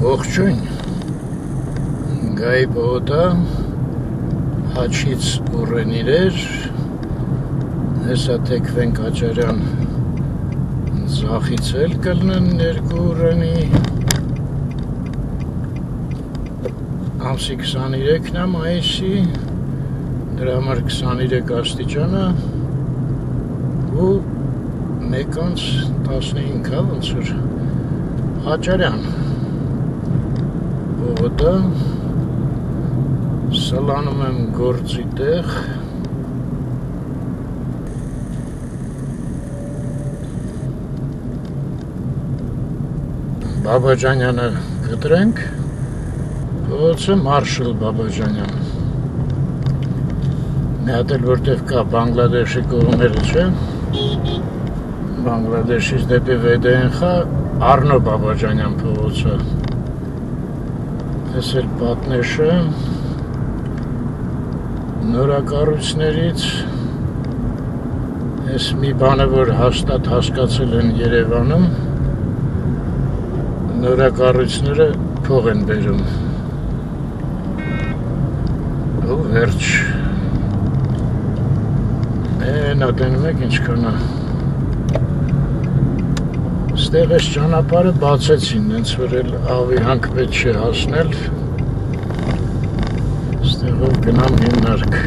Ողջույն, Գայի բողոդա, հաչից ուրեն իրեր, հեսա թեքվենք աճարյան զախից էլ կլնեն ներգու ուրենի, ամսի 23-ն է մայիսի, դրա համար 23 աստիճանը ու 1:15 ոնց որ աճարյան բողոդա, սլանում եմ գործի տեղ, Բաբաջանյանը գտրենք, փողոցը Մարշալ Բաբաջանյան, մի հատ էլ որտեղ կա Բանգլադեշի կողմերը չէ, Բանգլադեշից դեպի Վեդենխա Արնո Բաբաջանյան փողոցը, ես էլ պատնեշը, նորակառույցներից, ես մի բանը, որ հաստատ հասկացել են Երևանում, նորակառույցները փող են բերում, ու վերջ, նա դնում եք ինչքան է, ստեղ ես ճանապարհը բացեցին, հենց որ էլ աղվի հանք պետք չէ հասնել, ստեղով գնամ հիմնարկ,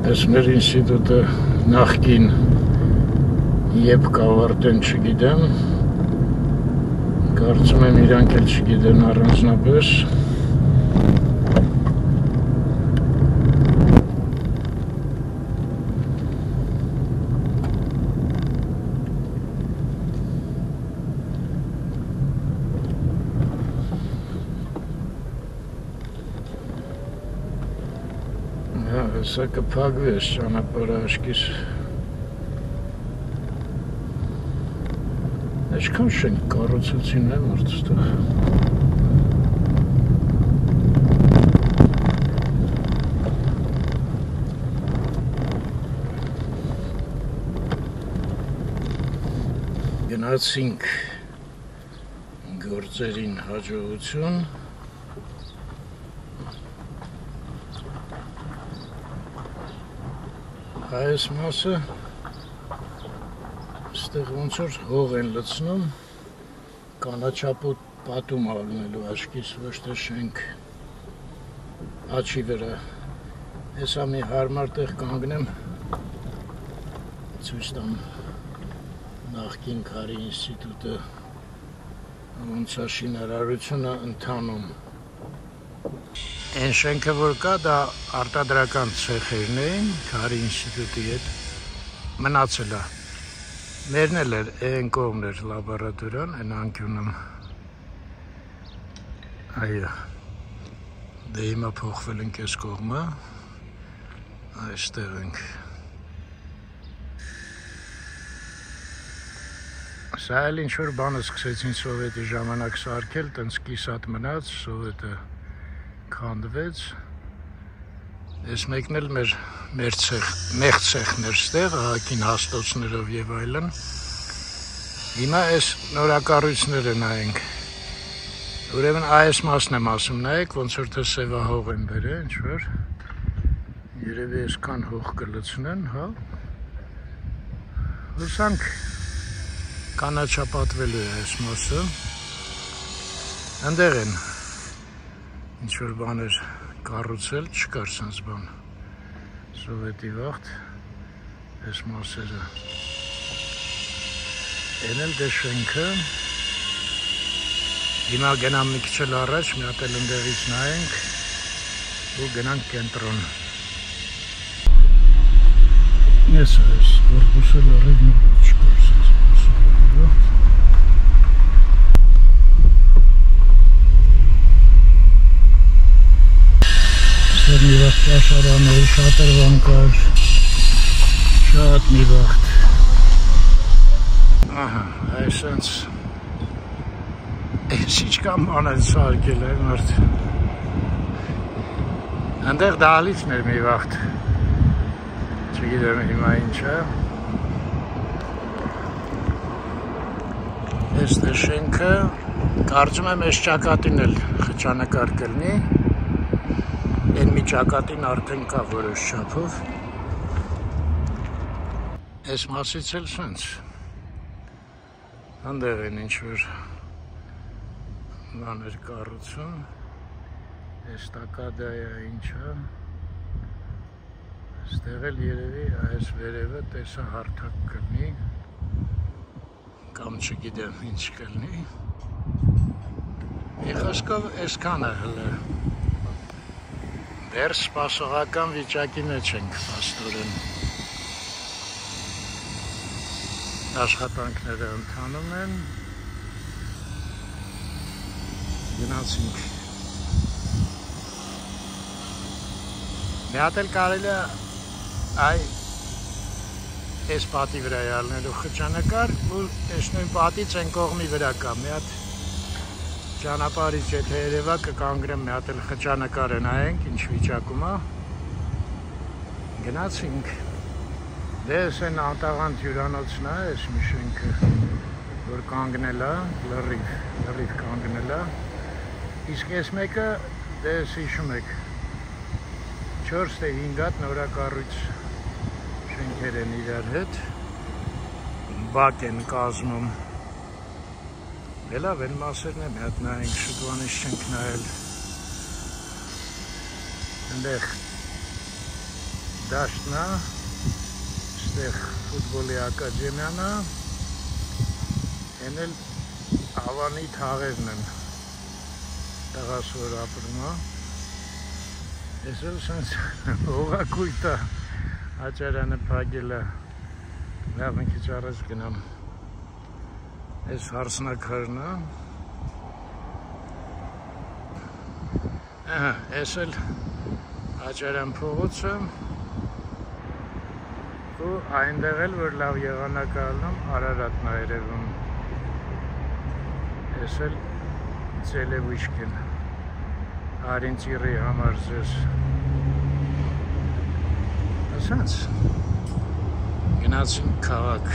ես մեր ինստիտուտը նախկին Եբ կավարտեն չգիտեմ, կարծում եմ իրանք էլ չգիտեն առանձնապես, հեսա կփակվի ես ճանապարհը աշկիս, Ինչքան շենք կառուցեցին է մարդ ստեղ, գնացինք գործերին հաջողություն, այս մասը ստեղ ոնց որ հող են լցնում, կանաչապոտ պատում ալնելու աշկիս, ոչ թե շենք աչի վրա, հեսա մի հարմար տեղ կանգնեմ, ցույց տամ նախկին Քարի ինստիտուտը, ոնց է շինարարությունը ընթանում, Այն շենքը որ կա, դա արտադրական ցեխերն էին, Քարի ինստիտուտի հետ մնացել է, Մերն էլ էր, այն կողմն էր լաբորատորիան, այն անկյունում, այո, դե հիմա փոխվել ենք այս կողմը, այստեղ ենք, սա էլ ինչ-որ բանը սկսեցին սովետի ժամանակ սարքել, տենց կիսատ մնաց, սովետը քանդվեց, Ես մեկն էլ մեր ցեխներ ստեղ, հակին հաստոցներով եւ այլն։ Հիմա այս նորակառույցները նայենք։ Ուրեմն այս մասն եմ ասում, նայեք, ոնց որ թե սևահող են բերել, ինչ որ։ Երևի այսքան հող կլցնեն, հա։ Հուսանք կանաչապատվելու է այս մասը։ Այնտեղ են ինչ որ բաներ կառուցել, չկար սենց բան, սովետի վաղտ, այս մասերը, են էլ դե շենքը, հիմա գնամ մի քիչ էլ առաջ, մի հատ էլ ընդեղից նայենք, ու գնանք կենտրոն, ես այս կորպուսը լարիվ մի բոտ չկար սենց սովետի վաղտ, մի վաղտ կաշարանով, շատրվան կար, շատ մի վաղտ, ահա, այսենց, այս իչկան ման են սարկել է մարդ, ընդեղ դահլիճն էր մի վաղտ, չգիտեմ հիմա ինչ է, Este շենքը կարծում եմ այս ճակատին էլ խճանկար կլինի։ Այն մի ճակատին արդեն կա որոշ չափով։ Այս մասից էլ սենց հանդեղ են ինչ-որ բաներ կառուցում։ Այս տակադայա ինչա։ Ստեղ էլ երևի այս վերևը տեսա հարթակ կլինի, կամ չգիտեմ ինչ կլինի։ Մի խոսքով այսքան է հլը։ Դեռ սպասողական վիճակի մեջ ենք փաստորեն։ Աշխատանքները ընթանում են։ Գնացինք։ Մի հատ էլ կարելի է այս պատի վրա ալնելու խճանկար, ու այս նույն պատից այն կողմի վրա կա մի հատ ճանապարհից եթե երևա կկանգնեմ մի հատ էլ խճանկարը նայենք ինչ վիճակում է։ Գնացինք։ Դե էս են անտաղանդ հյուրանոցն է, այս մի շենքը, որ կանգնել է, լրիվ կանգնել է։ Իսկ այս մեկը, դե էս հիշում եք, 4 թե 5 հատ նորակառույց շենքեր են իրար հետ, բակ են կազմում։ Լավ, են մասերն է, մի հատ նայենք, շուտվանից չենք նայել։ Ընդեղ դաշտն է, ստեղ ֆուտբոլի ակադեմիան է, են էլ ավանի թաղերն են, տեղաս որ ապրում է։ Ես էլ սենց հողակույտ է, աճարանը պագել է, լավ մի քիչ առաջ գնամ։ Այս հարսնակարն է։ Այս էլ աճարան փողոցը, ու այնտեղ էլ որ լավ եղանակ ալնում Արարատն է երևում։ Այս էլ ծելևույշք են, արինցիրի համար ձեզ։ Ասած, գնացինք քաղաք։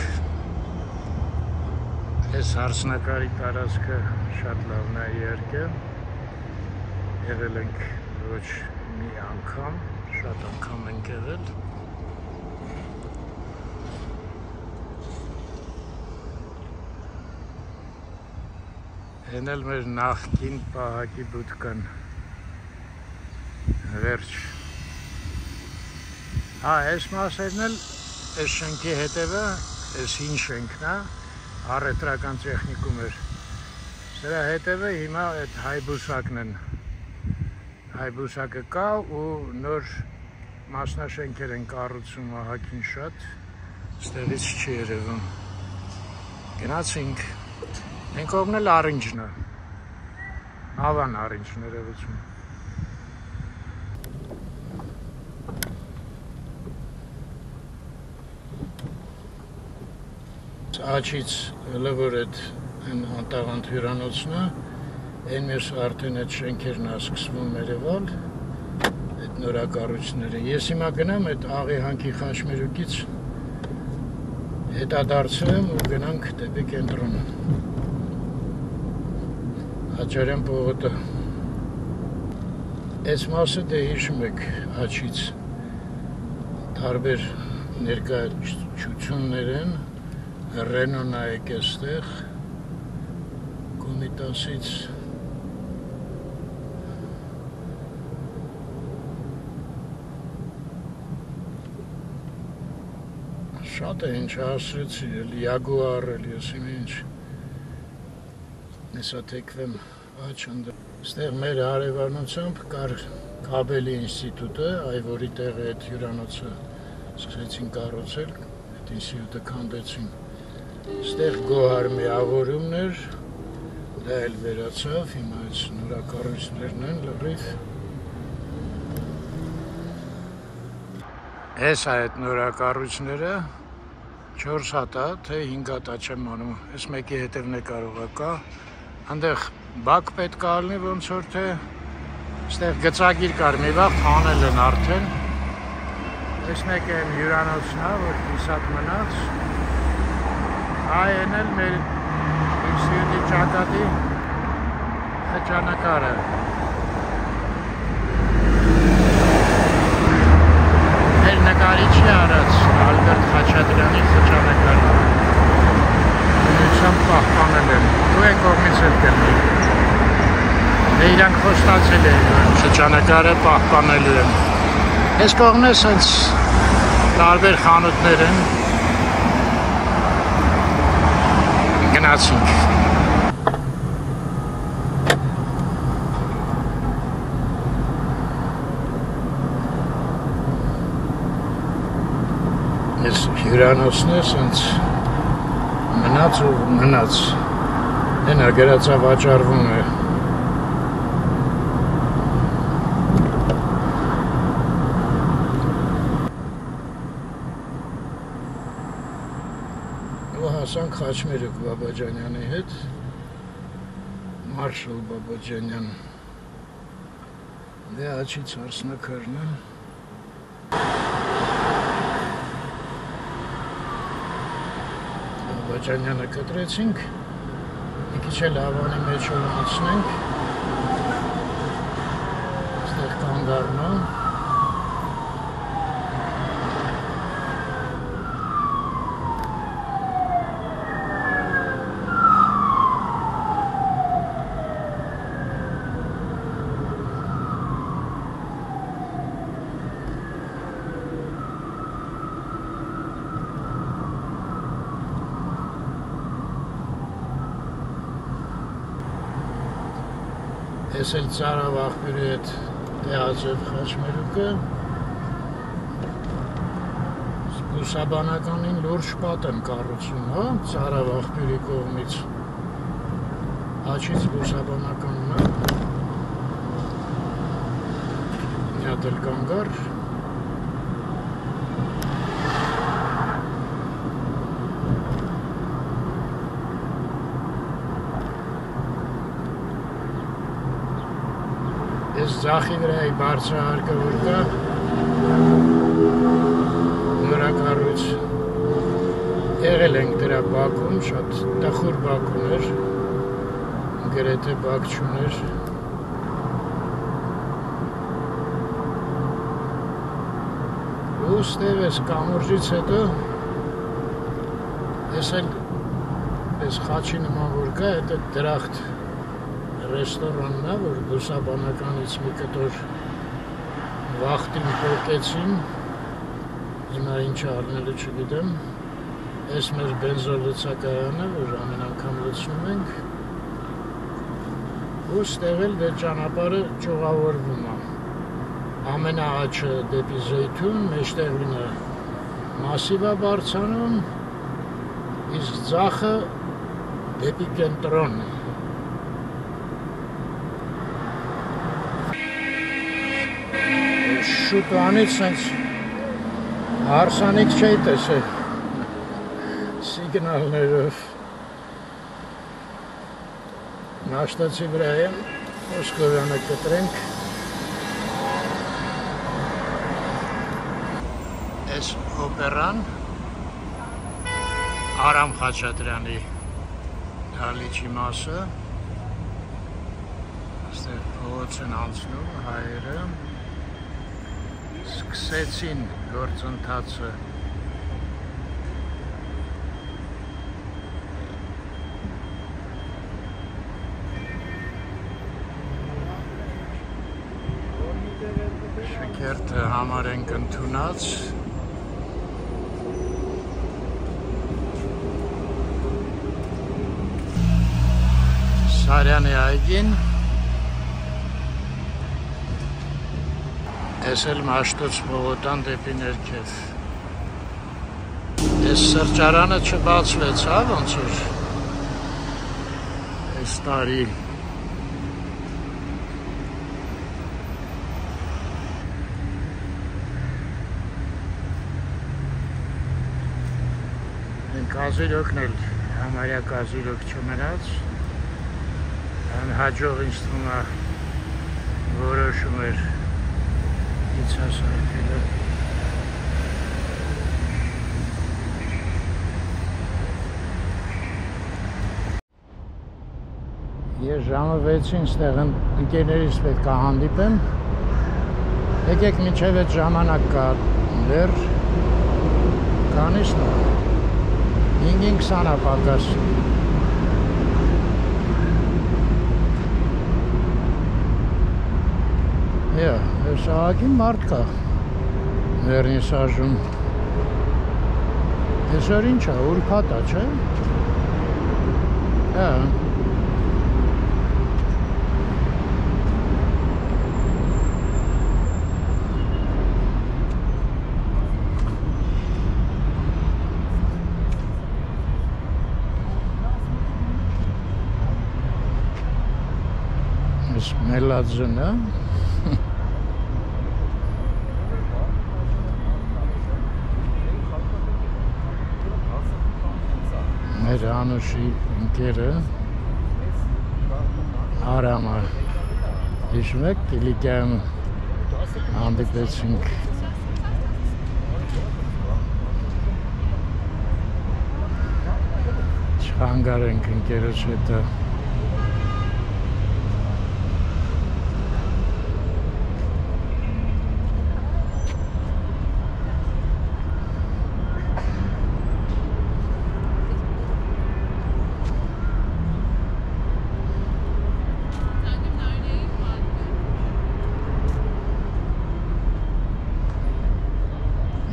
Այս հարսնակարի տարածքը շատ լավն է իհարկե, եղել ենք ոչ մի անգամ, շատ անգամ ենք եղել։ Են էլ մեր նախկին պահակի բուտկան, վերջ։ Այս մասերն էլ, այս շենքի հետևը, այս հին շենքն է, առետրական տեխնիկում էր։ Սրա հետևը հիմա այդ հայբուսակն են։ Հայբուսակը կա ու նոր մասնաշենքեր են կառուցում ահագին շատ, ստեղից չի երևում։ Գնացինք, են կողմն էլ առինջն է, ավան առինջն երևություն։ Աչից լվոր էդ անտաղանդ հյուրանոցն է, են մյուս արդեն էդ շենքերն է սկսվում երևալ, էդ նորակառույցները։ Ես հիմա գնամ էդ աղի հանքի խաչմերուկից հետադարձեմ ու գնանք դեպի կենտրոն։ Աճարյան պողոտը։ Այս մասը դե հիշում եք աչից տարբեր ներկայացություններ են, Ռենոն է եք էստեղ, Կոմիտասից շատ է ինչ ասրեցի, Յագուար էլ ես իմ ինչ նեսա թեքվեմ աչնդը։ Ստեղ մեր հարևանությամբ կար կաբելի ինստիտուտը, այ որի տեղը այդ հյուրանոցը սկսեցին կառուցել, այդ ինստիտուտը քանդեցին։ Ստեղ գոհար միավորումն էր, դա էլ վերացավ, հիմա այս նորակառույցներն են լրիվ։ Այս այդ նորակառույցները 4 հատ է, թե 5 հատ չեմ անում, այս մեկի հետևն է կարող է կա, այնտեղ բակ պետք է ալնի ոնց որ թե, ստեղ գծագիր կար մի վաղ հանել են արդեն, այս մեկը են հյուրանոցն է, որ կիսատ մնաց, այն էլ մեր ինչ Սիրտի ճակատի խճանկարը։ Մեր նկարիչի արած Ալբերտ Խաչատրյանի խճանկարը բնությամբ պահպանել են, ու այն կողմից էլ կլինի։ Դե իրանք խոստացել են, խճանկարը պահպանելու են։ Այս կողմն է սենց տարբեր խանութներ են, գնացինք։ Այս հյուրանոցն է սենց մնաց ու մնաց, ենա գրածա վաճարվում է։ Ու հասանք Խաչմերուկ Բաբաջանյանի հետ, Մարշալ Բաբաջանյան, դե աչից հարսնակարն է։ Բաբաջանյանը կտրեցինք, մի քիչ էլ Հավանի մեջով անցնենք, այստեղ կանգ առնա։ Ես էլ Ծարավ աղբյուրի հետ տեղացև Խաչմերուկը, բուսաբանականին լուրջ պատ են կառուցում, հա, Ծարավ աղբյուրի կողմից, աչից բուսաբանականն է, մի հատ էլ կանգար, Ես ձախի վրայի բարձրահարկը որ կա, նորակառույց, եղել ենք դրա բակում, շատ տխուր բակում էր, գրեթե բակ չուներ։ Ու ստեղ ես կամուրջից հետո, ես էլ ես խաչի նման որ կա, հետը դրախտ ռեստորանն է, որ բուսաբանականից մի կտոր վախտին պոկեցին, հիմա ինչ առնելու չգիտեմ, ես մեր բենզոլցակայանը, որ ամեն անգամ լցնում ենք, ու ստեղ էլ դե ճանապարհը ճյուղավորվում է, ամենաաչը դեպի Զեյթուն, մեջտեղինը մասիվ է բարձրանում, իսկ ձախը դեպի կենտրոն։ Շուտանից սենց հարսանիք չէի տեսել սիգնալներով Նաշտացի վրա եմ, Մոսկովյանը կտրենք Այս օպերան Արամ Խաչատրյանի դալիճի մասը Աստեղ փողոց են անցնում հայերը Սկսեցին գործընթացը Շքերթը համար ենք ընդունած Սարյանի այգին Ես էլ մաշտոց փողոտան դեպի ներքև Ես սրճարանը չբացվեց, հա, ոնց որ Այս տարի Կազիրոկն էլ համարյա կազիրոկ չմնաց Հաջող ինձ թվում է որոշում էր Իցասարկելը Ես ժամը 6-ին ստեղ ընկերներիս պետք է հանդիպեմ։ Եկեք մինչև այդ ժամանակ կա դեռ քանիսն է 5:20 պակաս։ Ես ահագին մարդ կա վերնիսաժում։ Այսօր ինչ է, ուրբաթ է, չէ՞։ Հա։ Ես մելածն է։ Մեր Անուշի ընկերը Արամը հիշում եք Կիլիկայում հանդիպեցինք չխանգարենք ընկերոջ հետը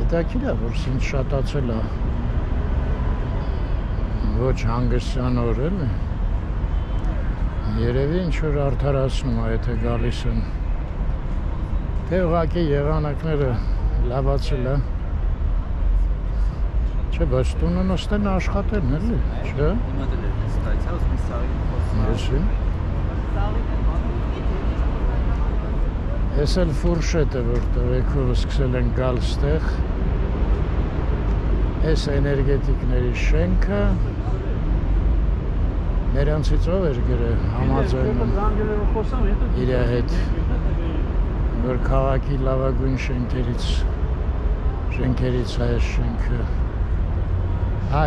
հետաքրքիր է, որ ինձ շատացել է ոչ հանգստյան օր էլի երևի ինչ-որ արդարացնում է, եթե գալիս են թե ուղղակի եղանակները լավացել է չէ, բայց տունը նստեն աշխատեն էլի, չէ։ Ես էլ ֆուրշետը, որ տղեկով սկսել են գալ ստեղ Այս էներգետիկների շենքը նրանցից ով էր գրել համաձայնում իր հետ, որ քաղաքի լավագույն շենքերից է այս շենքը։ Հա,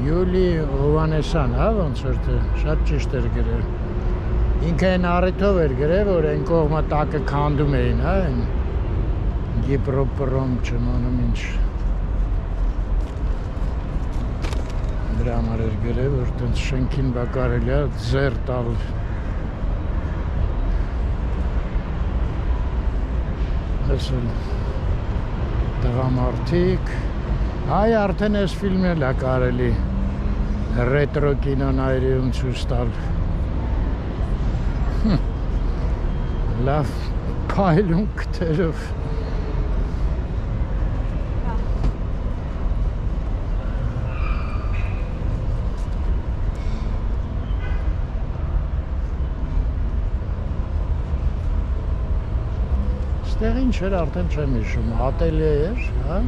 Յուլի Հովանեսյան, հա, ոնց որ շատ ճիշտ էր գրել։ Ինքը այն առիթով էր գրել, որ այն կողմը տակը քանդում էին, հա, այն Գիպրոպրոմ չմանում ինչ։ Դրա համար էր գրել, որ տենց շենքին բա կարելի է ձեռ տալ։ Այս էլ տղամարդիկ։ Այ արդեն այս ֆիլմն էլ է կարելի ռետրո կինոնայրիում ցույց տալ։ Լավ փայլուն կտերով։ Ստեղ ինչ էր արդեն չեմ հիշում, ատելյե էր, հա։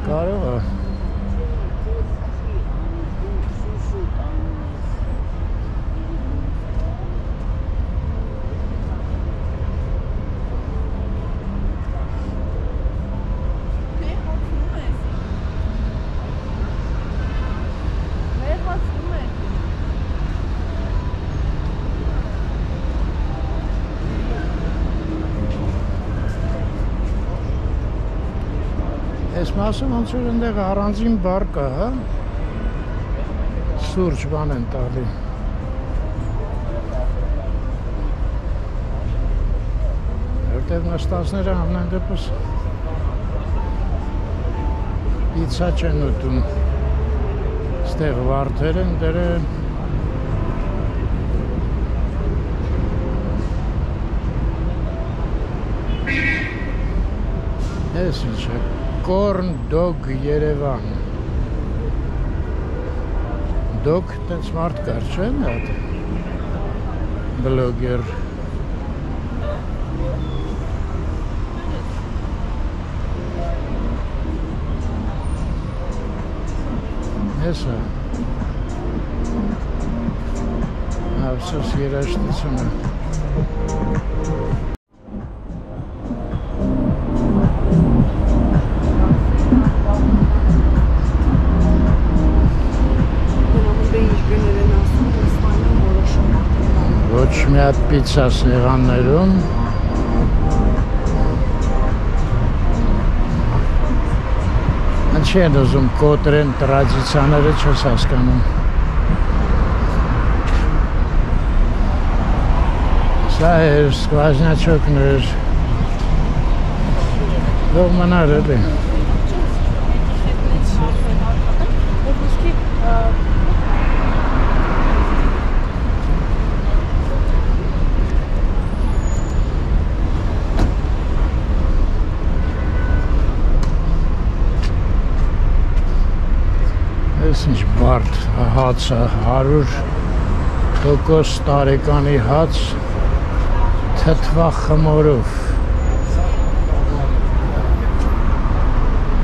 Կարող է։ Այս մասը ոնց որ ընդեղ առանձին բար կա, հա։ Սուրճ բան են տալի։ Որտեղ նստածները ամեն դեպս պիցա չեն ուտում։ Ստեղ վարդեր են դրել։ Ես ինչ է։ Corn Dog Երևան Dog տենց մարդ կար, չէ՞, այդ բլոգեր Հեսա Ավսոս երաշտությունը ոչ մի հատ պիցա սեղաններում Չի են ուզում կոտրեն տրադիցիաները չես հասկանում Սա էր սկվազնյաչոքներ Դող մնար էլի Ես ինչ բարդ հացը 100% տարեկանի հաց թթվա խմորով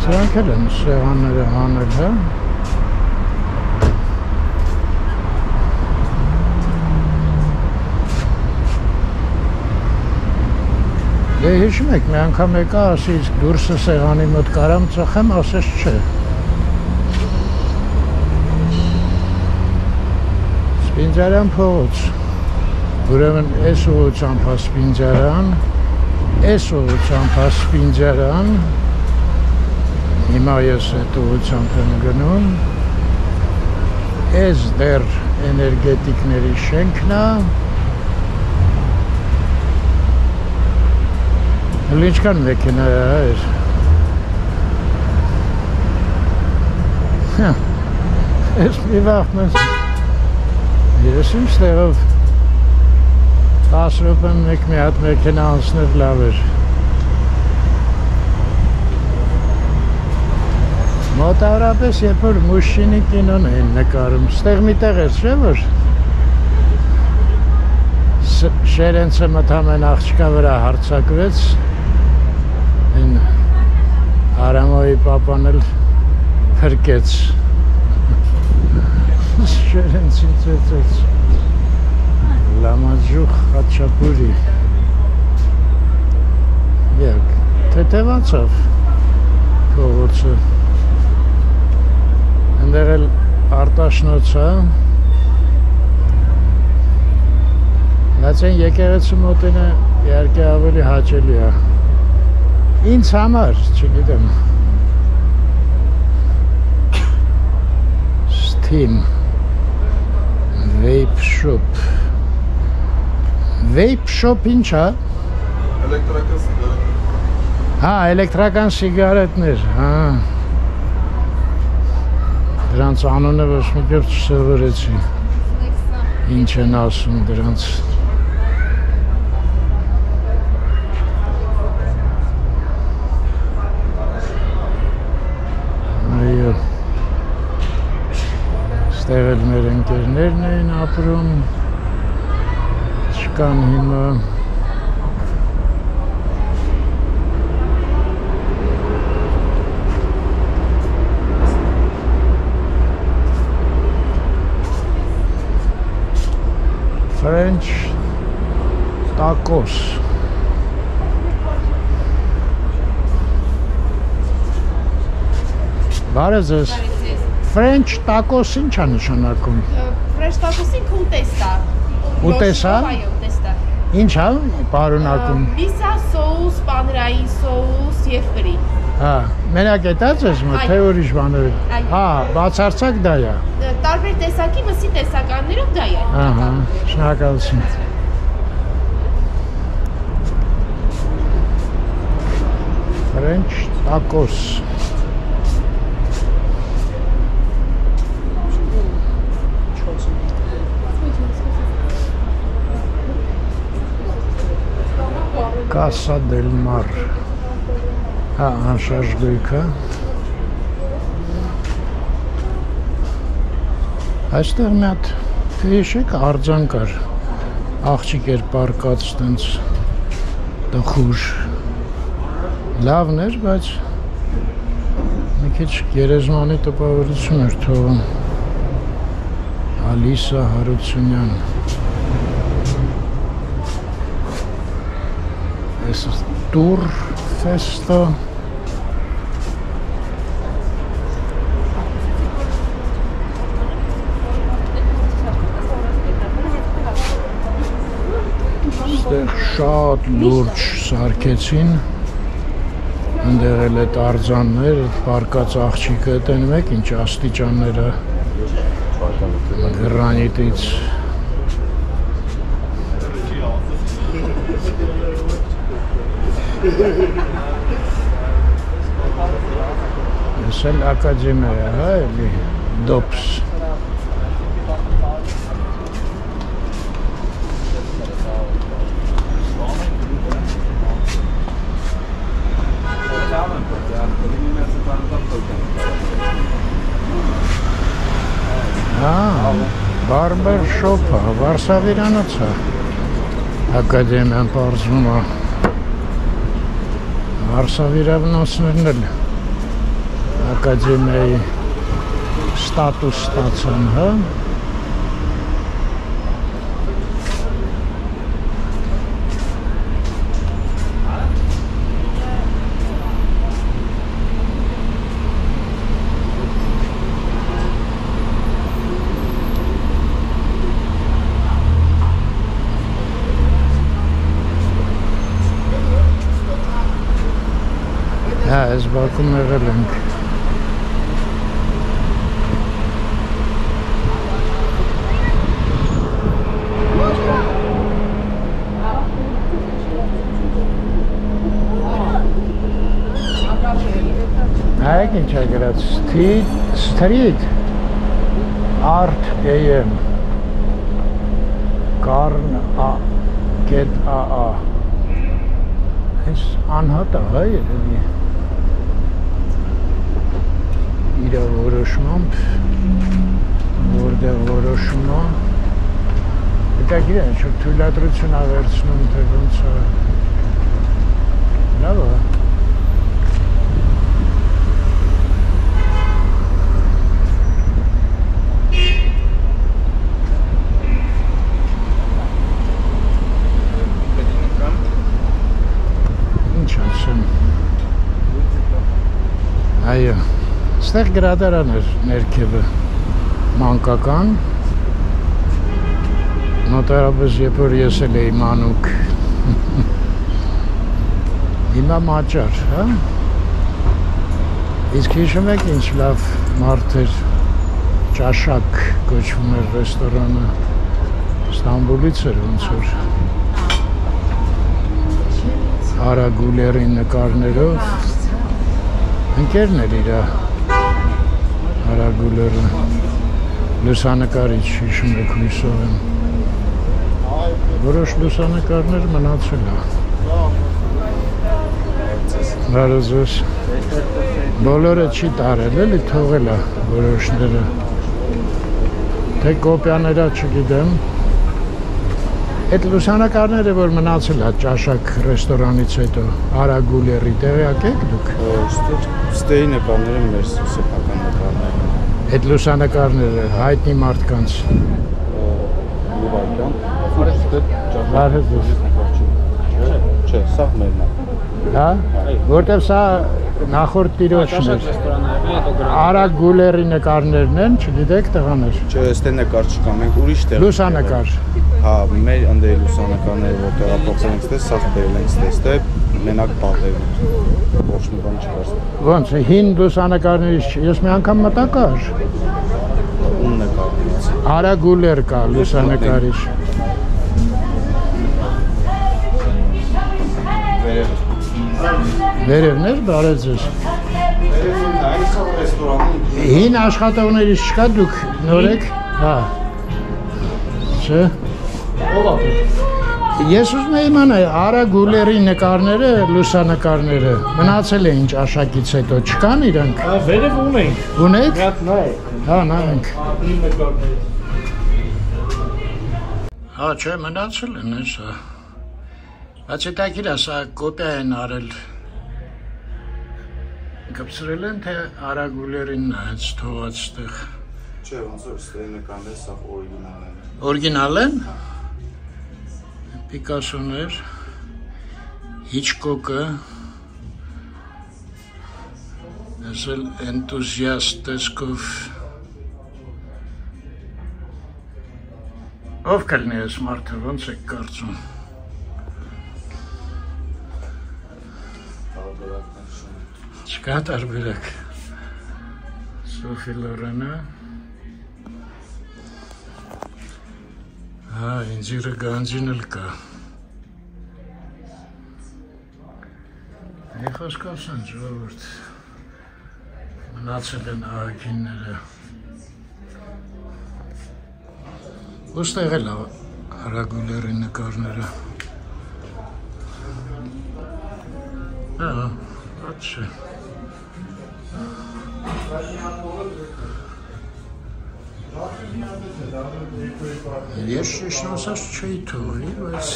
Սրանք էլ են սեղանները հանել, հա? Դե հիշում եք, մի անգամ եկա, ասի իսկ դուրսը սեղանի մոտ կարամ ծխեմ, ասես չէ Սպինձարյան փողոց, ուրեմն ես ուղղությամբ հա Սպինձարյան, ես ուղղությամբ հա Սպինձարյան, հիմա ես այդ ուղղությամբ եմ գնում, ես դեռ էներգետիկների շենքն է, ինչքան մեքենա է, ես մի վաղ Ես իմ ստեղով 10 րոպեն մի հատ մեքենա անցնել լավ էր Մոտավորապես երբ որ մուշինի կինոն էին նկարում Ստեղ մի տեղ էր չէ որ Շերենցը մտամեն աղջկա վրա հարցակվեց Այն Արամոյի պապան էլ փրկեց Շերենցին ծեցեց Լամաջուխ խաչապուրի Եկ, թեթևացավ փողոցը Ընդեղ էլ արտաշնոց է Բայց այն եկեղեցու մոտինը իհարկե ավելի հաճելի է Ինձ համար, չգիտեմ Steam Vape shop Vape shop ինչ է? Էլեկտրական սիգարետներ Հա, էլեկտրական սիգարետներ Դրանց անունը ոչ մի կերպ չսովորեցի Ինչ են ասում դրանց Այո Ստեղ էլ մեր ընկերներն էին ապրում, չկան հիմա French tacos Բարև ձեզ French tacos ինչ է նշանակում? French tacos-ին ուտեստ է Ուտեստ է? Այո, ուտեստ է Ինչ է պարունակում? Միսա, սոուս, պանրային սոուս և ֆրի Հա, մենակ է դա ձեզ մոտ, թե ուրիշ բաներ Հա, բացարձակ դա է Տարբեր տեսակի մսի տեսականներով դա է Ահա, շնորհակալություն French tacos Casa del Mar Հա, անշարժ գույքը Այստեղ մի հատ հիշեք արձան կար աղջիկ էր պարկած տենց տխուր լավն էր, բայց մի քիչ գերեզմանի տպավորություն էր թողում Ալիսա Հարությունյան Tour Festo շատ լուրջ սարքեցին ընդեղ էլ այդ արձաններ, պարկած աղջիկը տենում եք ինչ աստիճանները գրանիտից ես էլ ակադեմիա հա էլի դոպս բարբեր շոփը, Վարշավիրանոց է ակադեմիան պարզվում է Վարշավիրանոցներն էլ ակադեմիայի ստատուս ստացան, հա Այս բակում եղել ենք Նայեք ինչ է գրած Street Art AM Կարն Get AA Այս անհատ է հա երևի իր որոշմամբ որտեղ որոշում է հետաքրքիր է ինչ-որ թույլատրություն ա վերցնում թե ոնց է լավ է ինչ ասեմ այո Ստեղ գրադարան էր ներքևը մանկական նոտարապես երբ որ ես էլ էի մանուկ հիմա մաճար հա իսկ հիշում եք ինչ լավ մարդ էր ճաշակ կոչվում էր ռեստորանը Ստամբուլից էր ոնց որ Արա Գուլերի նկարներով ընկերն էր իրա Արա Գուլերը լուսանկարիչ հիշում եք հույսով եմ որոշ լուսանկարներ մնացել է բարոզոս բոլորը չի տարել էլի թողել է որոշները թե կոպիաները չգիտեմ այդ լուսանկարները որ մնացել է ճաշակ ռեստորանից հետո Արա Գուլերի տեղյակ եք դուք Ստեի նկարները մեր սեփական նկարները Այդ լուսանկարները հայտնի մարդկանց Չէ, սա մերն է Հա? Որտև սա նախորդ տիրոջն էր Արա Գուլերի նկարներն են, չգիտեք տղաներ Չէ, ստե նկար չկա, մենք ուրիշ տեղ Լուսանկար Հա, մեր ընդեի լուսանկարները որ տեղափոխել ենք ստե, սաղ բերել ենք ստե մենակ պատեր ոչ մի բան չկար Ոնց, հին լուսանկարներից ես մի անգամ մտա կար Ում նկարներից Արա Գուլեր կա լուսանկարիչ Վերևներ բարև ձեզ Հին աշխատողներից չկա դուք նորեք Հա Չէ Ես ուզում եմ իմանալ Արա Գուլերի նկարները, լուսանկարները մնացել էին ճաշակից հետո, չկան իրանք։ Վերև ունենք։ Ունեք։ Հա, նայենք։ Հա, չէ, մնացել են հեսա։ Բայց հետաքրքիր է, սա կոպիա են արել։ Կպցրել են, թե Արա Գուլերին հենց թողած տեղ։ Չէ, ոնց որ ստե նկարները սա օրիգինալ են։ Օրիգինալ են։ Պիկասոներ, Հիչկոկը, ես էլ էնտուզիաստ տեսքով ով կլինի ես մարդը, ոնց եք կարծում։ Չկա տարբերակ։ Սոֆի Լորենը։ Հա, ինձիրը գանձին էլ կա։ Խոսքովսան ժողովուրդ։ Մնացել են ահագինները։ Ոստեղ էլ Արագուլերի նկարները։ Ահա, այդ չէ։ Ես ճիշտ ասած չէի թողի, բայց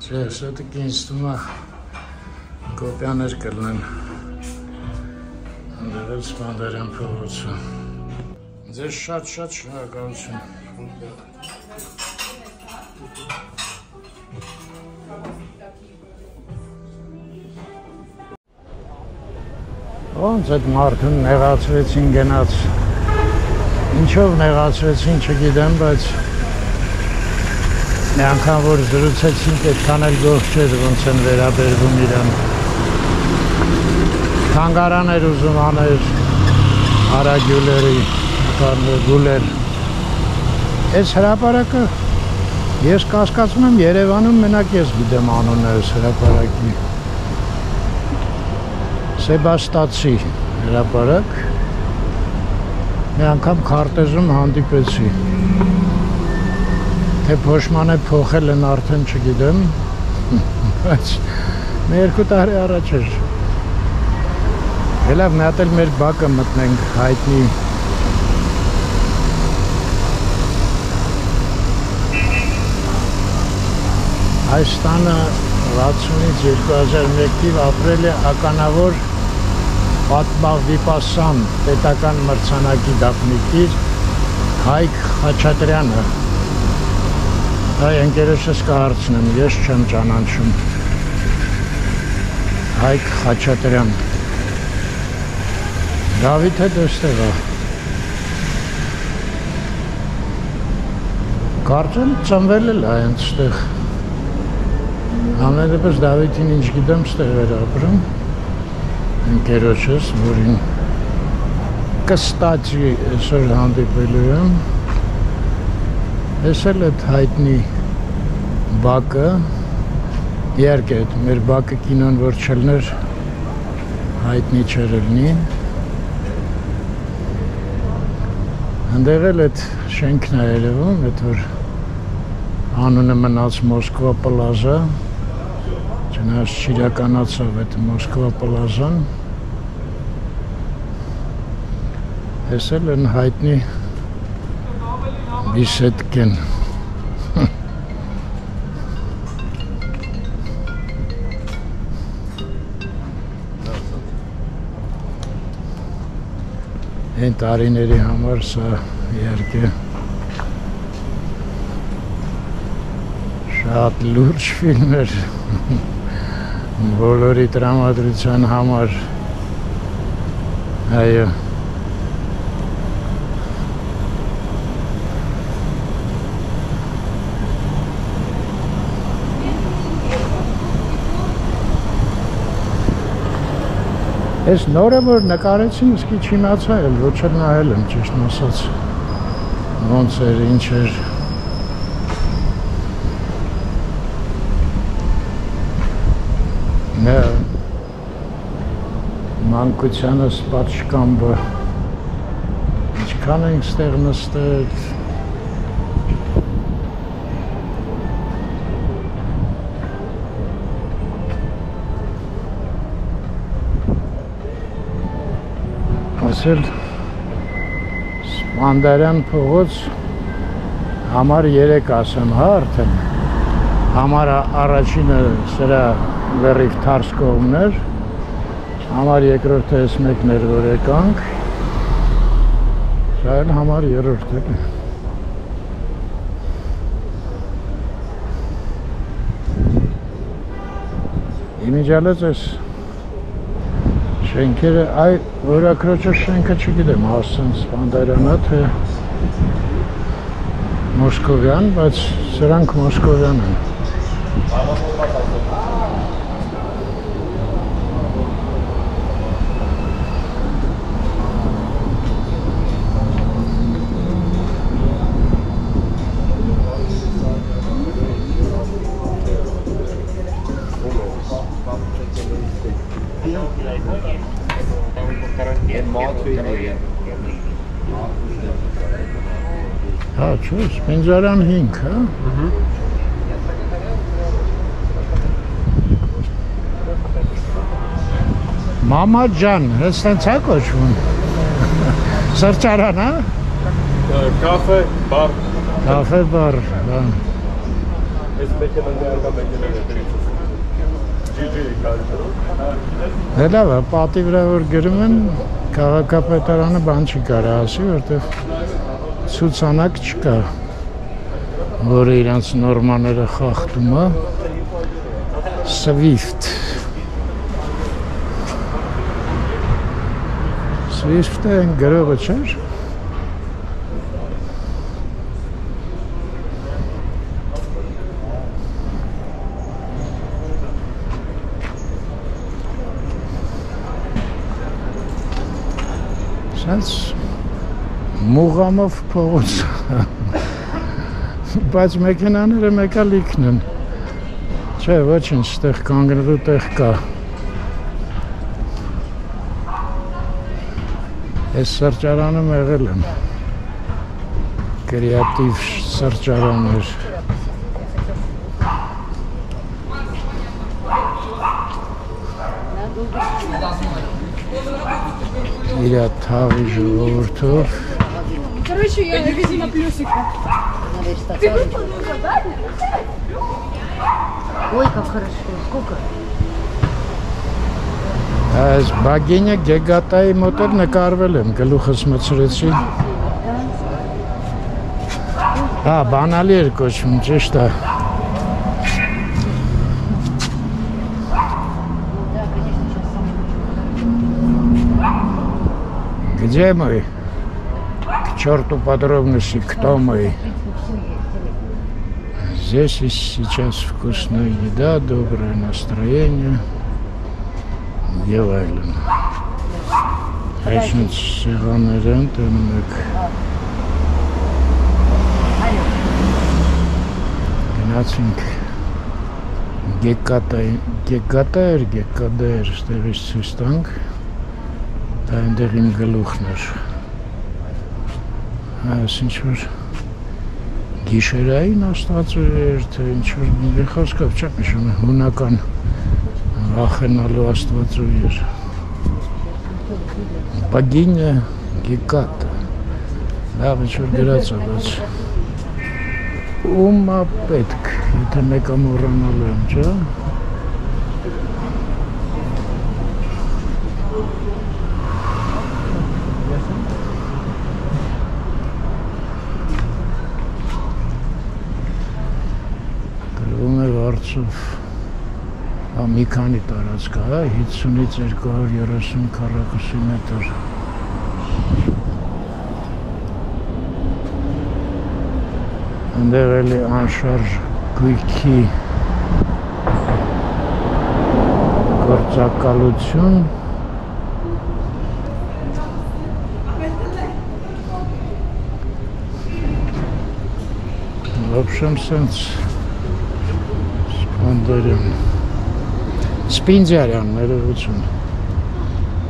չէ, սոտիկ ինձ թվում է կոպյաներ կլնեն ընդեղել Սպանդարյան փողոցը։ Ձեզ շատ շնորհակալություն։ Ոնց այդ մարդուն նեղացրեցին գնաց։ Ինչով նեղացրեցին չգիտեմ, բայց մի անգամ որ զրուցեցինք, այդքան էլ գող չէր, ոնց են վերաբերվում իրան։ Թանգարան էր ուզում աներ Արագյուլերի, Գուլեր։ Այս հրապարակը ես կասկածում եմ Երևանում մենակ ես գիտեմ անունը այս հրապարակի։ Սեբաստացի հրապարակ։ Մի անգամ քարտեզում հանդիպեցի։ Թե փոշման է փոխել են արդեն չգիտեմ, բայց մի 2 տարի առաջ էր։ Հելավ մի հատ էլ մեր բակը մտնենք հայտնի։ Այս տանը 60-ից 2001 թիվ ապրել է ականավոր Պատմաղ Վիպասան պետական մրցանակի դափնեկիր Հայկ Խաչատրյանը։ Այ ընկերոջս կհարցնեմ, ես չեմ ճանաչում։ Հայկ Խաչատրյան։ Դավիթ է դստեղ է։ Կարծում ծնվել էլ այնց ստեղ։ Համենայնիվ Դավիթին ինչ գիտեմ ստեղ էր ապրում։ Ընկերոջս, որին կստացի այսօր հանդիպելու եմ։ Ես էլ այդ հայտնի բակը, իհարկե այդ մեր բակը կինոն որ չլներ, հայտնի չէր լինի։ Հանդեղ էլ այդ շենքն է երևում, այդ որ անունը մնաց Մոսկվա պլազա, չնայած չիրականացավ այդ Մոսկվա պլազան։ Ես էլ են հայտնի Բիսետկեն։ Այն տարիների համար սա իհարկե շատ լուրջ ֆիլմ էր բոլորի տրամադրության համար։ Այո։ Ես նորը որ նկարեցին, իսկի չիմացա էլ, ոչ էլ նայել եմ, ճիշտ ասած, ոնց էր, ինչ էր։ Մանկությանս պատշկամբը, ինչքան ենք ստեղ նստել։ Ասել Սպանդարյան փողոց համար 3 ասեմ, հա արդեն։ Համար առաջինը սրա լրիվ թարս կողմներ, համար երկրորդը ես մեկն էր որ եկանք, սա էլ համար երրորդը։ Իմիջալեց ես շենքերը, այ որակրոջը շենքը չգիտեմ, հասցեն Սպանդարյանա, թե Մոսկովյան, բայց սրանք Մոսկովյան են։ Հա, չէ, Սպենզարան 5, հա։ Մամա ջան, հենց տենց է կոչվում։ Սրճարան, հա։ Կաֆե, բար։ Կաֆե բար, հա։ Այս մեքենան ներկա մեքենան է դրիցս։ Ջիջի կալի։ Դե լավ է, պատի վրա որ գրում են, քաղաքապետարանը բան չի կարա ասի, որտեղ ցուցանակ չկա, որը իրանց նորմաները խախտում է։ Swift։ Swift-ը են գրողը չէր։ Սենց մուղամով փողոց, բայց մեքենաները մեկա լիքն են, չէ, ոչինչ, ստեղ կանգնելու տեղ կա, ես սրճարանում եղել եմ, կրեատիվ սրճարաններ, իրա թաղի ժողովրդով Короче, я везу на плюсику. Ой, как хорошо. Сколько? Այս բագինը գեգատայի մոտ էլ նկարվել եմ, գլուխս մցրեցի։ Հա, բանալի էր կոչվում, ճիշտ է։ Где мы? К черту подробности, кто мы? Здесь и сейчас вкусная еда, доброе настроение. Եվայլն։ Այսինչ սեղաններ են տնում եք։ Գնացինք գեկատա էր, ստեղից ցույց տանք։ Դա այնտեղ իմ գլուխն էր։ Այսինչ որ գիշերային աստվածուր էր, թե ինչ-որ մի խոսքով չեմ հիշում, հունական վախենալու աստվածուր էր։ Բագինը գեկատը, լավ ինչ-որ գրած է, բայց ում է պետք, եթե մեկը մոռանալու եմ, չէ՞։ Մի քանի տարածք է, 50-ից 230 քառակուսի մետր։ Այնտեղ էլի անշարժ գույքի գործակալություն։ В общем, սենց սպանդերեն։ Սպինձարյան, ներողություն։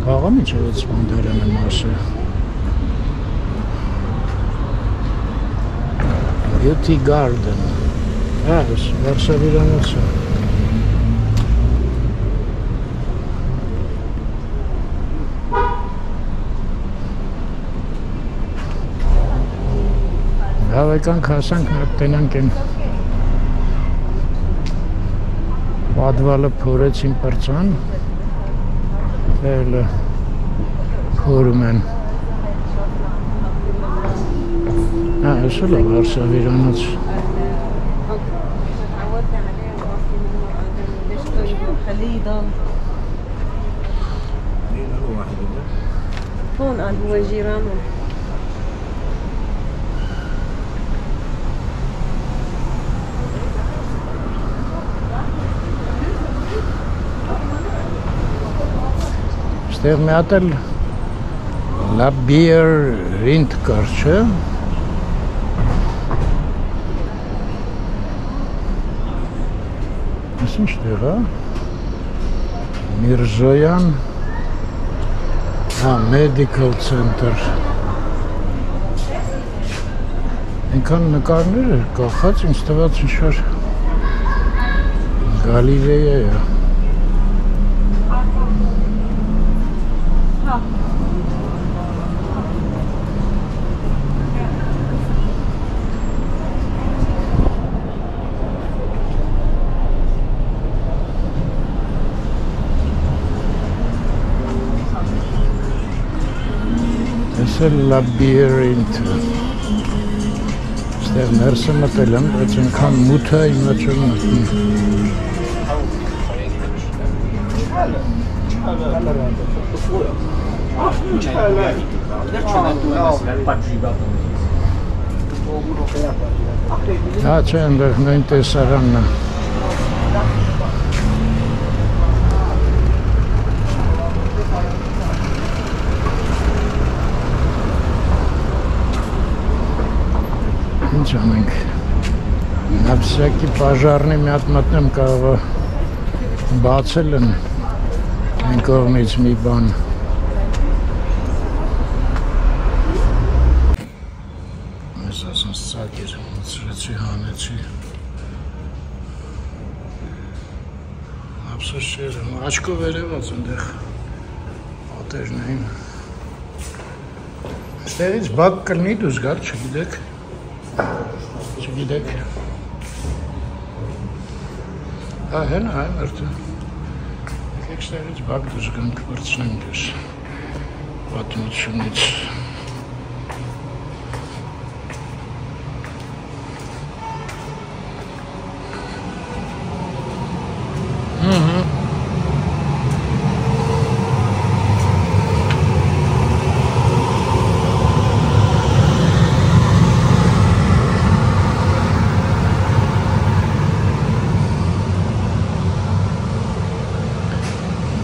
Կաղամ ինչ է այդ սպանդերեն եմ ասը։ Beauty Garden։ Այս, Վարշավիրանոց է։ Լավ եկանք հասանք, նա տենանք են Պատվալը փորեցին պրծան, թելը փորում են։ Այս էլ է Վարշավիրանոց։ هون هو جيرانه Ստեղ մի հատ էլ La Beer Rind կար, չէ։ Այս ինչ տեղ է։ Միրզոյան Medical Center։ Այնքան նկարներ էր կախած, ինձ թվաց ինչ-որ Գալիլեյա է։ Այս է լաբիրինթը։ Ստեղ ներսը մտել եմ, բայց այնքան մութ է, իմ մեջ եմ մտնում։ Հա, չէ, այնտեղ նույն տեսարանն է։ Ինչ անենք։ На всякий пожарный մի հատ մտնեմ կարող է բացել են այն կողմից մի բան։ Ես ասում սակեր, մցրեցի, հանեցի։ Ափսոս չէր, աչքով վերևած ընդեղ պատերն էին։ Ստեղից բակ կլնի դուս գալ, չգիտեք։ Չգիտեք։ Հա, հենա, այ մերդը։ Եկեք ստեղից բակ դուս գանք վրցնենք ես պատմությունից։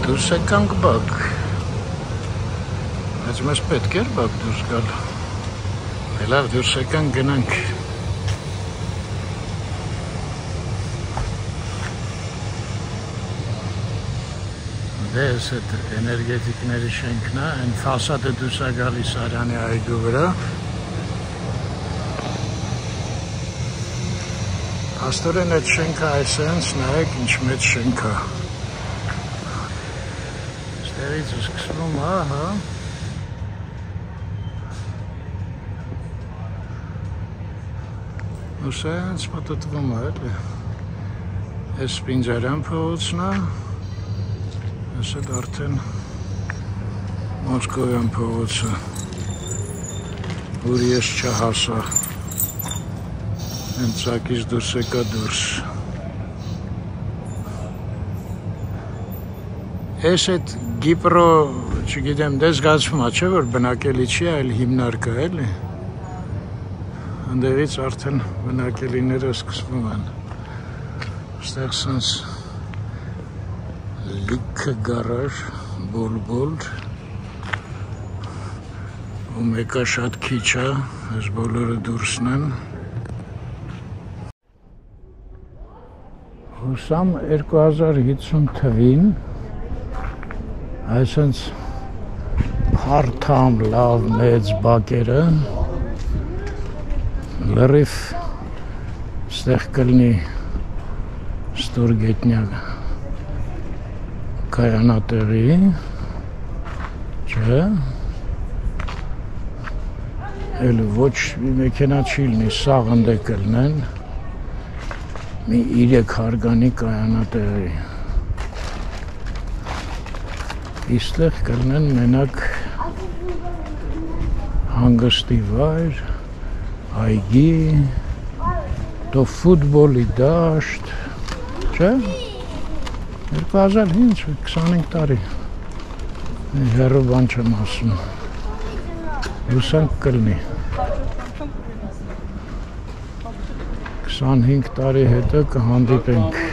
Դուրս եկանք բակ, բայց մեզ պետք էր բակ դուրս գալ, լավ դուրս եկանք գնանք, դե ես էտ էներգետիկների շենքն է, այն ֆասադը դուրս է գալիս Արյանի այգու վրա, աստորեն էտ շենքը այսենց նայեք ինչ մեծ շենք է, Ստեղից է սկսվում, ահա ու սա հենց մտտվում է, էլի Ես Պինջարյան փողոցն է, ես էլ արդեն Մոսկովյան փողոցը, որ ես չհասա, հենց ծակից դուրս եկա դուրս Ես էտ Գիպրո, չգիտեմ, դե զգացվում է, չէ, որ բնակելի չի, այլ հիմնարկը, էլի Ընդեղից արդեն բնակելիները սկսվում են Ստեղ սենց լիքը գարաժ, բոլ ու մեկը շատ քիչ է, ես բոլորը դուրսն են Հուսամ 2050 թվին Այսենց փարթամ լավ մեծ բակերը լրիվ ստեղ կլնի ստորգետնյակ կայանատեղի չէ էլ ոչ մի մեքենա չի լինի սաղ ընդե կլնեն մի 3 հարգանի կայանատեղի Իստեղ կլնեն մենակ հանգստի վայր, այգի, դո ֆուտբոլի դաշտ, չէ, 2005, 25 տարի, հեռու բան չեմ ասում, լուսանք կլնի, 25 տարի հետը կհանդիպենք,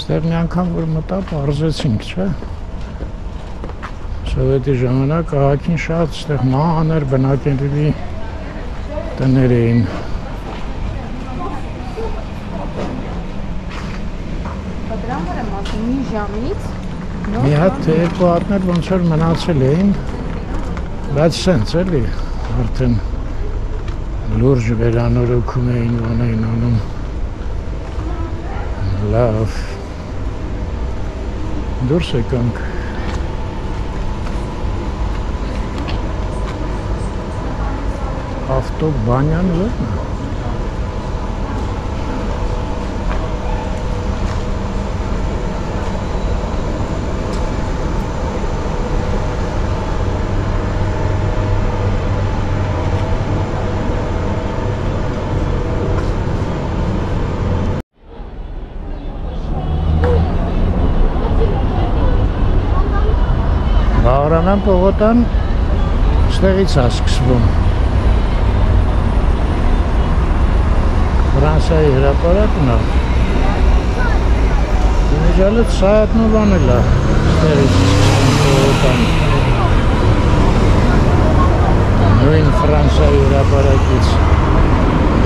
Ստեղ մի անգամ որ մտա պարզեցինք, չէ։ Սովետի ժամանակ քաղաքին շատ ստեղ մանր բնակելի տներ էին։ Դրան որ եմ ասում, մի ժամից Մի հատ երկու հատներ ոնց որ մնացել էին, բայց սենց էլի, արդեն լուրջ վերանորոգում էին ոնային անում, լավ, դուրս եկանք, ավտոբանյան վերն է, Բաղրամյան պողոտան ստեղից է սկսվում Ֆրանսիայի հրապարակն է Դիմիջալից Սայատնովան էլ է ստեղից սկսվում պողոտան նույն Ֆրանսիայի հրապարակից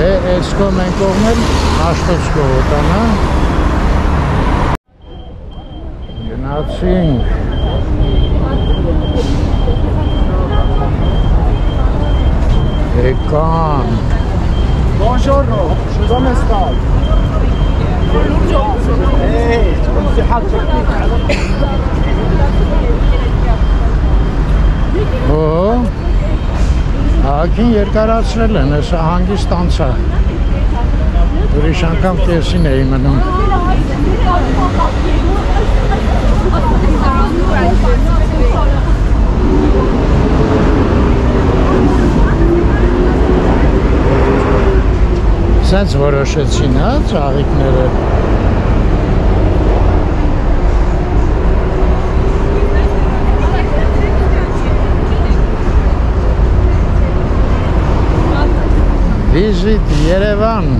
դե էսկո մենք կողմել Աշտոց պողոտան է գնացինք Ekan. Buongiorno, come stai? في حاجتك Ահագին երկարացրել են, հեսա հանգիստ անցա ուրիշ անգամ կեսին էի մնում Սենց որոշեցին, հա, ծաղիկները Visit Երևան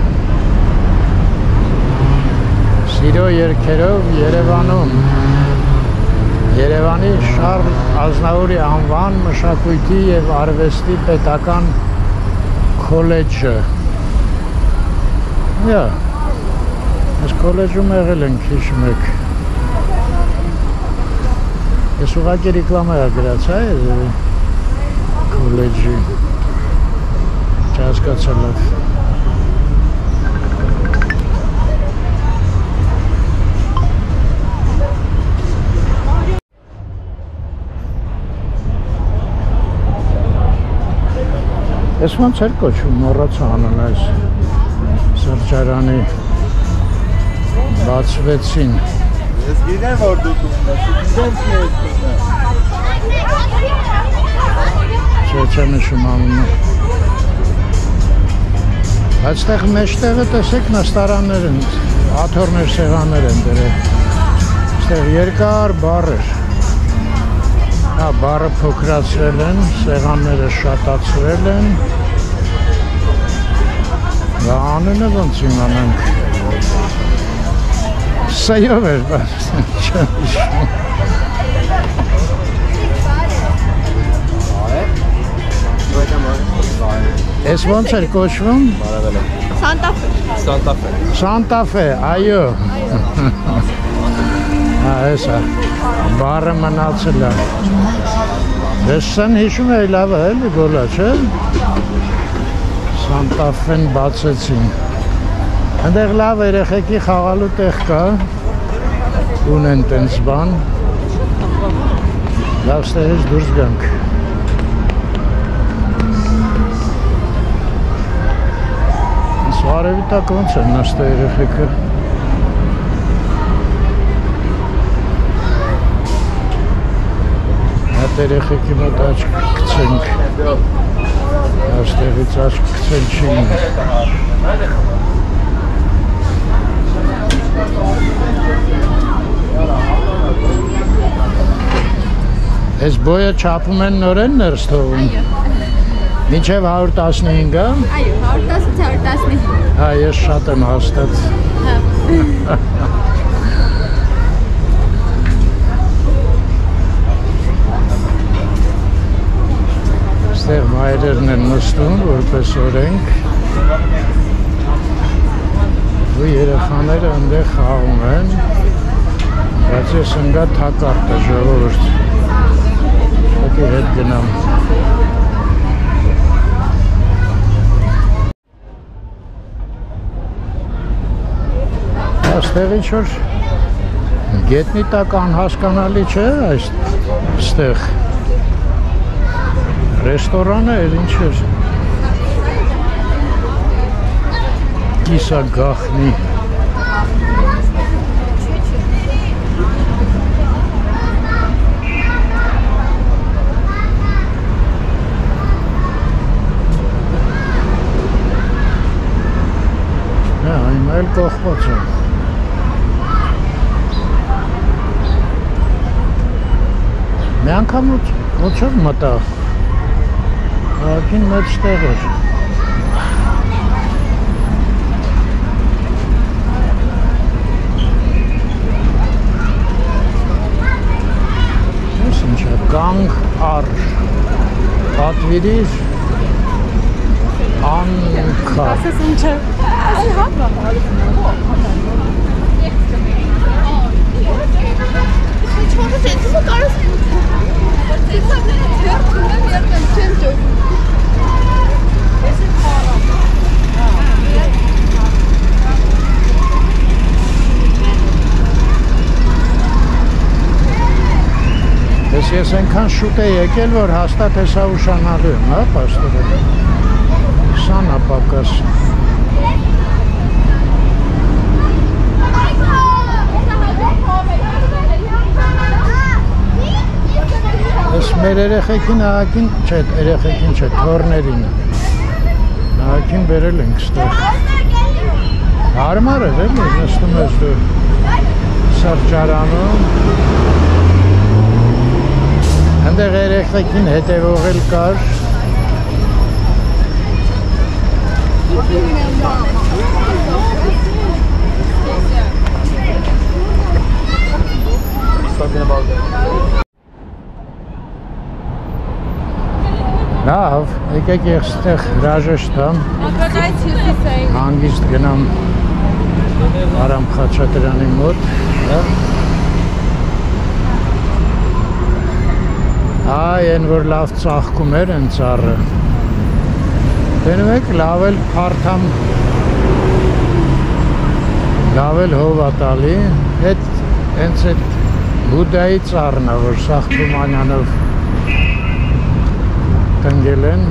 Սիրո երգերով Երևանում Երևանի Շարլ Ազնավուրի անվան մշակույթի և արվեստի պետական քոլեջը Այս քոլեջում եղել ենք հիշում եք Ես ուղղակի ռեկլամա գրած է քոլեջի Չհասկացա լավ Ես ոնց էր կոչվում մոռացա անուն այս սրճարանի բացվեցին Ես գիտեմ որ դու Չեմ նշում անունը Այստեղ մեջտեղը տեսեք նստարաններ են, աթոռներ սեղաններ են դրել Այստեղ երկար բառ էր Բառը փոքրացրել են, սեղանները շատացրել են Դա անունը ոնց իմանանք Սայով էր, բայց չեմ հիշում Ես ոնց էր կոչվում? Սանտա Ֆե, այո Այսա, բառը մնացել է Ես սեն հիշում էի լավ է, էլի գոլա, չէ? Սանտա Ֆեն բացեցին Հնդեղ լավ երեխեքի խաղալու տեղ կա Ունեն տենց բան Լավ ստեղից դուրս գանք Արևի տակ ոնց են նստա երեխեքը Այդ երեխեքի մոտ աչք կցենք Այստեղից աչք կցել չի Այս բոյը չապում են նորեն ներս թողում Մինչև 115, հա? Այո, 110-115 Հա, ես շատ եմ հաստատ Ստեղ մայրերն են նստում, որպես օրենք ու երեխաները ընդեղ խաղում են Բայց ես ընկա թակարդը ժողովուրդ։ Ոտի հետ գնամ։ Աստեղ ինչ-որ գետնի տակ անհասկանալի չէ այստեղ։ Ռեստորան է, ինչ էր։ Կիսա գախնի։ Այն այլ կողմոց է։ Մի անգամ ոցով մտա։ Ակին մեծ տեղ էր։ Ես ինչ է, կանգ առ, պատվիրիր, անքա։ Ասես ինչ է, ասի հապա։ Չորը ձեթումը կարս ձեթաները թերթում եմ երդեմ չեն ճով։ Ես է պարամ։ Ես ենքան շուտ է եկել, որ հաստատ հեսա ուշանալու եմ, հա, պաստորը։ Սանա պակաս։ Ես մեր երեխեքին ահակին, չէ, երեխեքին չէ, թորներին ահակին բերել ենք ստեղ։ Հարմար էր, էլի, նստում ես դու սրճարանում։ Հնդեղ երեխեքին հետևող էլ կար։ Լավ, եկեք եղստեղ հրաժեշտ եմ, հանգիստ գնամ Արամ Խաչատրյանի մոտ, այն որ լավ ծաղկում էր են ծառը, տենում եք լավ էլ պարթամ, լավ էլ հովատալի, հենց այդ բուդայի ծառն է, որ Սաղթումանյանով տնգել են,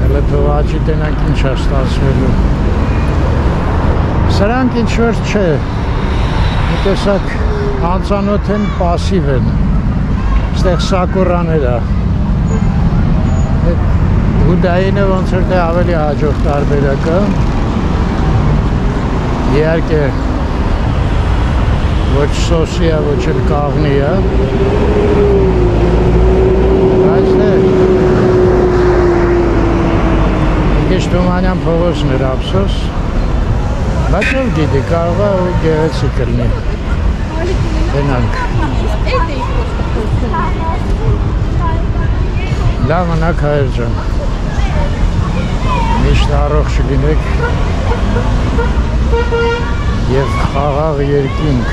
հելը թող աճի տենանք ինչ է ստացվելու։ Սրանք ինչ-որ չէ, մի տեսակ անծանոթ են, պասիվ են, ստեղ սակուրաներ է, բուդայինը ոնց որ թե ավելի հաջող տարբերակը, իհարկե ոչ սոսի է, ոչ էլ կաղնի է, բայց դե Եկեշ Թումանյան փողոցն էր ափսոս, բայց ով գիտի, կարող է ու գեղեցիկ կլինի, գնանք։ Լավ մնաք հայր ջան, միշտ առողջ լինեք և խաղաղ երկինք։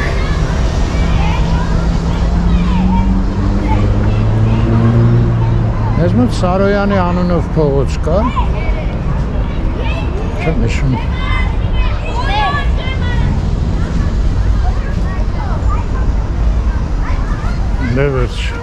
Ես մոտ Սարոյանի անունով փողոց կա, չեմ նշում։ Դե վերջ։